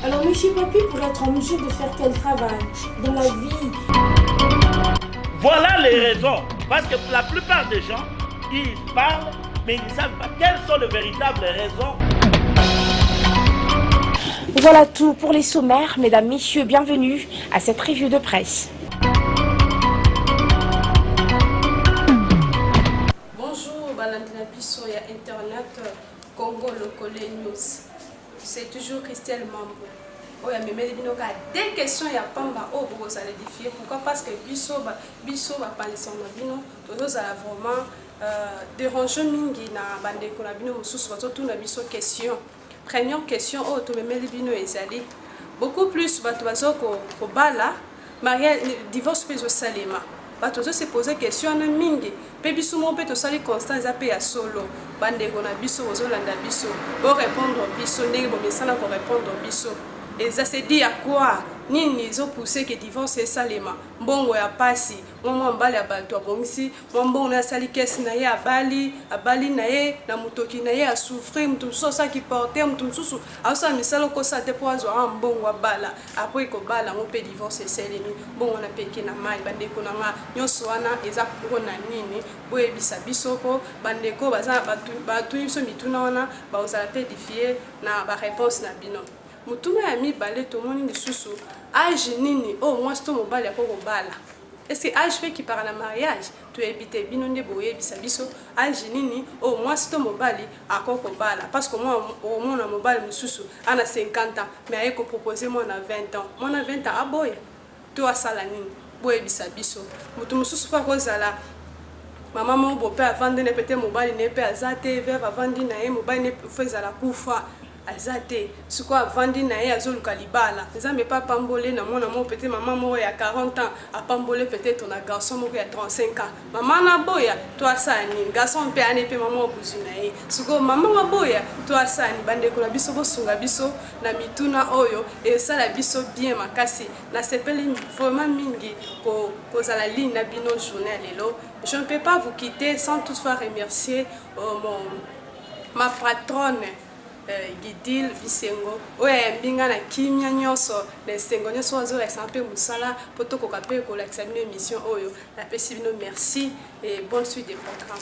Alors monsieur Papi, pour être en mesure de faire quel travail dans la vie? Voilà les raisons. Parce que la plupart des gens, ils parlent, mais ils ne savent pas quelles sont les véritables raisons. Voilà tout pour les sommaires. Mesdames, messieurs, bienvenue à cette revue de presse. Bonjour, Balandina Bisso et Internet Congo Locale News. C'est toujours Christelle Mambo. Oh, il y a des questions, il y a pas de l'édifier. Pourquoi? Parce que Bisso va parler son abino. Toujours vraiment déranger mingi na bande ko na bino mususu tout na biso question. Première question, oh, tu me mets les bino ezali. Beaucoup plus, bato bazo ko bala, mariage, divorce peut au salima. Bato bazo se poser question na mingi. Pe biso mo pe to sali constant za pe ya solo. Bande ko na biso ozo landa biso. Bo répondre biso ndenge bo mesana ko répondre biso. Et ça se dit à quoi? Nini zo poussé que divorce et salema. Mbongo ya pasi, mwa mbali ya bato abongisi, mbongo na sali kesi na ye abali na ye na mutoki na ye a souffrir, mutu so sa ki porter, mutu susu asa misalo ko sa te poazo a mbongo bala. Après ko bala mo pe divorce et salemi. Mbongo na peke na mai bande ko na nga nyonso wana eza ko na nini boye bisa bisoko bande ko baza batu biso mituna wana ba ozala pe edifier na ba réponse na bino. Mutuma ya mibale tomoni lisusu âge nini au moins to mobali ya koko bala. Est-ce que âge fait qui par la mariage tu habite bino nde boye bisa biso âge nini au moins to mobali akoko bala parce que moi au moins na mobali mususu ana 50 ans mais ayeko proposer moi na 20 ans. Moi na 20 ans aboya. To asala nini boye bisa biso. Mutu mususu pa kozala mama mo bo pe avandi ne pete mobali ne pe azate veve avandi na ye mobali ne feza la kufa. Azate suko avandi na ye azoluka libala nzambe pa pambole na mona mo peut-être maman mo ya 40 ans a pambole peut-être on a garçon mo ya 35 ans maman na boya toi ça ni garçon pe ane pe maman obuzu na ye suko maman na boya toi ça ni bande ko na biso bosunga biso na mituna oyo et ça la biso bien makasi na sepeli vraiment mingi ko za la ligne na bino journée lelo. Je ne peux pas vous quitter sans toutefois remercier ma patronne Gidil Bisengo oye mbinga na kimia nyonso les sengo nyonso wazo la sampe musala poto ko kape ko la examiner émission oyo la pesi bino merci et bonne suite des programmes.